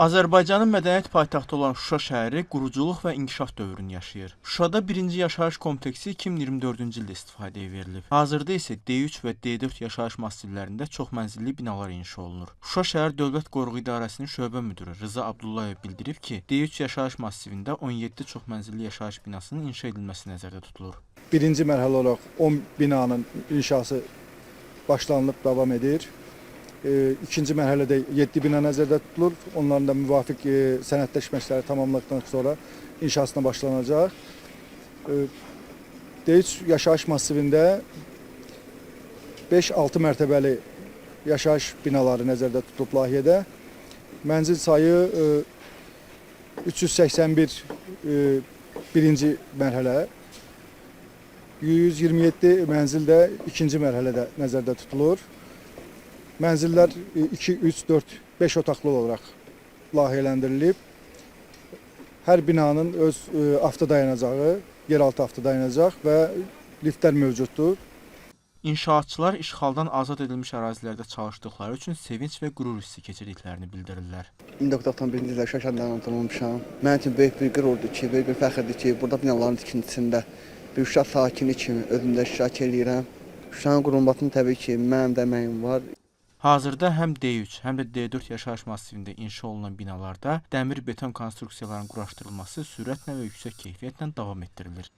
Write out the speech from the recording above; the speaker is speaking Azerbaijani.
Azərbaycanın mədəniyyət paytaxtı olan Şuşa şəhəri quruculuq və inkişaf dövrünü yaşayır. Şuşada birinci yaşayış kompleksi 2024-cü ildə istifadəyə verilib. Hazırda isə D3 və D4 yaşayış massivlərində çoxmənzilli binalar inşa olunur. Şuşa şəhər Dövlət Qoruğu İdarəsinin şöbə müdiri Rıza Abdullayev bildirib ki, D3 yaşayış massivində 17 çoxmənzilli yaşayış binasının inşa edilməsi nəzərdə tutulur. Birinci mərhələ olaraq 10 binanın inşası başlanılıb davam edir. İkinci mərhələdə 7 bina nəzərdə tutulur. Onların da müvafiq sənədləşmə işləri tamamladıqdan sonra inşasına başlanacaq. D3 yaşayış massivində 5-6 mərtəbəli yaşayış binaları nəzərdə tutulub layihədə. Mənzil sayı 381 birinci mərhələ, 127 mənzil də ikinci mərhələdə nəzərdə tutulur. Mənzillər 2, 3, 4, 5 otaqlı olaraq layihələndirilib. Hər binanın öz avtodayanacağı, yeraltı avtodayanacaq və liftlər mövcuddur. İnşaatçılar işğaldan azad edilmiş ərazilərdə çalışdıqları üçün sevinç və qürur hissi keçirdiklərini bildirirlər. 1991-ci ildə Şuşada olmuşam. Mənim üçün böyük bir qürurdur ki, böyük bir fəxrdir ki, burada binaların tikintisində bir Şuşa sakini kimi özümdə iştirak edirəm. Şuşanın qurulmasında təbii ki, mənim də əməyim var. Hazırda həm D3, həm də D4 yaşayış massivində inşa olunan binalarda dəmir beton konstruksiyaların quraşdırılması sürətlə və yüksək keyfiyyətlə davam etdirilir.